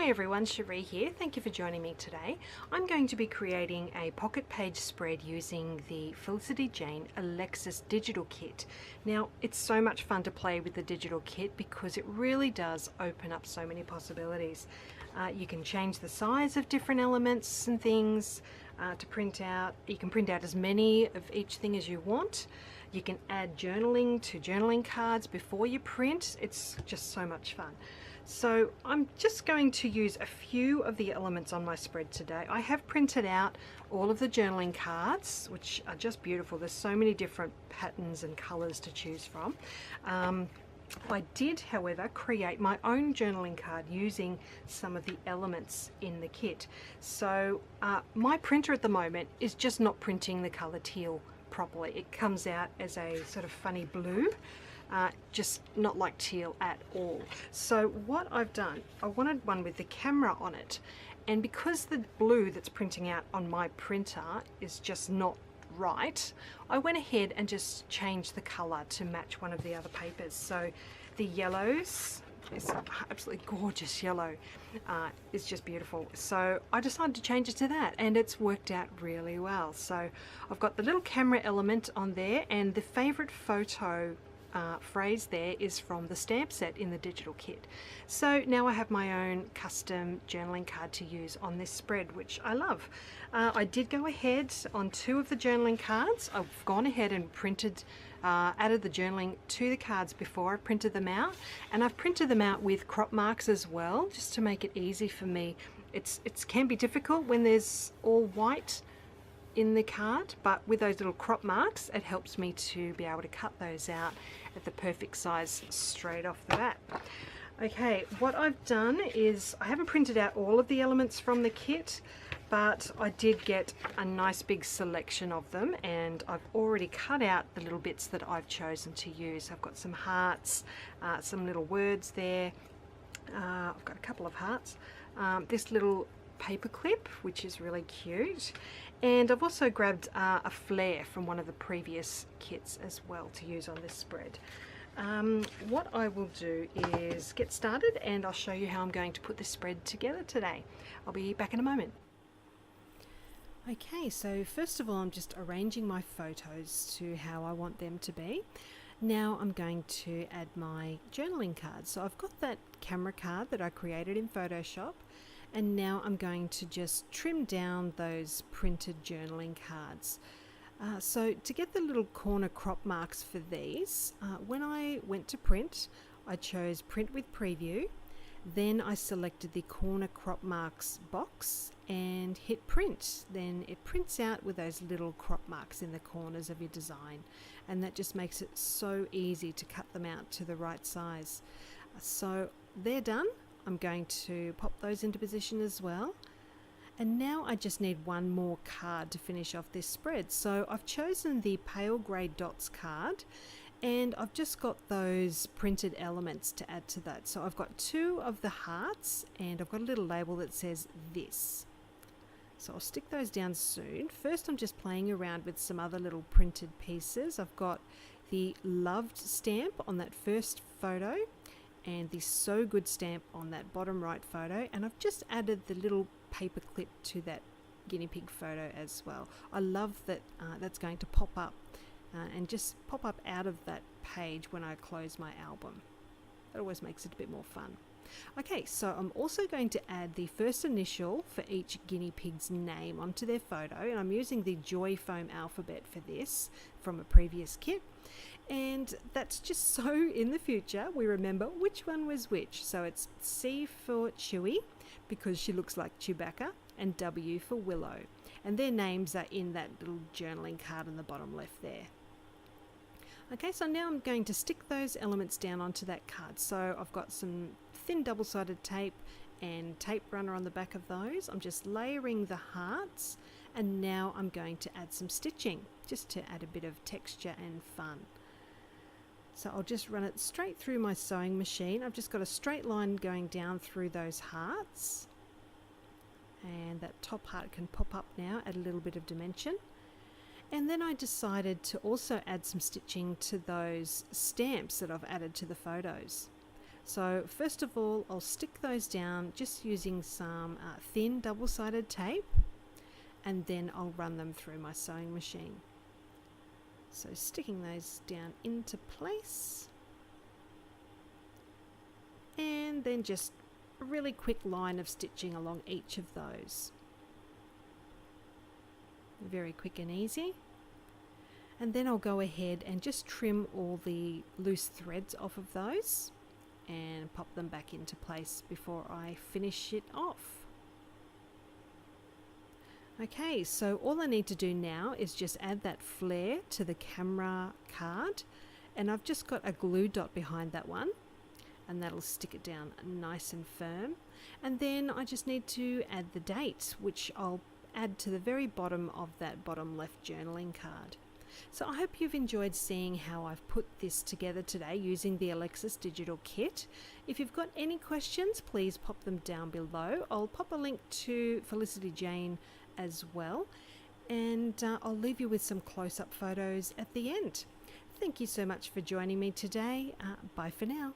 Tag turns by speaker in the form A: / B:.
A: Hi everyone, Sheree here. Thank you for joining me today. I'm going to be creating a pocket page spread using the Felicity Jane Alexis digital kit. Now, it's so much fun to play with the digital kit because it really does open up so many possibilities. You can change the size of different elements and things to print out. You can print out as many of each thing as you want. You can add journaling to journaling cards before you print. It's just so much fun. So I'm just going to use a few of the elements on my spread today. I have printed out all of the journaling cards, which are just beautiful. There's so many different patterns and colors to choose from. I did, however, create my own journaling card using some of the elements in the kit. So my printer at the moment is just not printing the color teal properly. It comes out as a sort of funny blue. Just not like teal at all. So what I've done, I wanted one with the camera on it, and because the blue that's printing out on my printer is just not right, I went ahead and just changed the color to match one of the other papers. So the yellows, is absolutely gorgeous yellow, is just beautiful. So I decided to change it to that, and it's worked out really well. So I've got the little camera element on there, and the favorite photo phrase there is from the stamp set in the digital kit. So now I have my own custom journaling card to use on this spread, which I love. I did go ahead on two of the journaling cards. I've gone ahead and printed, added the journaling to the cards before I printed them out, and I've printed them out with crop marks as well, just to make it easy for me. It can be difficult when there's all white in the card, but with those little crop marks it helps me to be able to cut those out at the perfect size straight off the bat. Okay, what I've done is I haven't printed out all of the elements from the kit, but I did get a nice big selection of them, and I've already cut out the little bits that I've chosen to use. I've got some hearts, some little words there. I've got a couple of hearts, this little paper clip which is really cute, and I've also grabbed a flare from one of the previous kits as well to use on this spread. What I will do is get started, and I'll show you how I'm going to put this spread together today. I'll be back in a moment. Okay, so first of all I'm just arranging my photos to how I want them to be. Now I'm going to add my journaling card. So I've got that camera card that I created in Photoshop, and now I'm going to just trim down those printed journaling cards. So to get the little corner crop marks for these, when I went to print, I chose print with preview, then I selected the corner crop marks box and hit print. Then it prints out with those little crop marks in the corners of your design, and that just makes it so easy to cut them out to the right size. So they're done. I'm going to pop those into position as well. And now I just need one more card to finish off this spread. So I've chosen the pale grey dots card, and I've just got those printed elements to add to that. So I've got two of the hearts, and I've got a little label that says this. So I'll stick those down soon. First I'm just playing around with some other little printed pieces. I've got the loved stamp on that first photo, and the so good stamp on that bottom right photo, and I've just added the little paper clip to that guinea pig photo as well. I love that that's going to pop up and just pop up out of that page when I close my album. That always makes it a bit more fun. Okay, so I'm also going to add the first initial for each guinea pig's name onto their photo, and I'm using the Joy Foam alphabet for this from a previous kit. And that's just so in the future we remember which one was which. So it's C for Chewie, because she looks like Chewbacca, and W for Willow. And their names are in that little journaling card on the bottom left there. Okay, so now I'm going to stick those elements down onto that card. So I've got some thin double-sided tape and tape runner on the back of those. I'm just layering the hearts, and now I'm going to add some stitching just to add a bit of texture and fun. So I'll just run it straight through my sewing machine. I've just got a straight line going down through those hearts, and that top heart can pop up now, add a little bit of dimension. And then I decided to also add some stitching to those stamps that I've added to the photos. So first of all, I'll stick those down just using some thin double-sided tape, and then I'll run them through my sewing machine. So sticking those down into place, and then just a really quick line of stitching along each of those. Very quick and easy. And then I'll go ahead and just trim all the loose threads off of those and pop them back into place before I finish it off. Okay, so all I need to do now is just add that flare to the camera card, and I've just got a glue dot behind that one, and that'll stick it down nice and firm. And then I just need to add the dates, which I'll add to the very bottom of that bottom left journaling card. So I hope you've enjoyed seeing how I've put this together today using the Alexis digital kit. If you've got any questions, please pop them down below. I'll pop a link to Felicity Jane as well, and I'll leave you with some close-up photos at the end. Thank you so much for joining me today. Bye for now.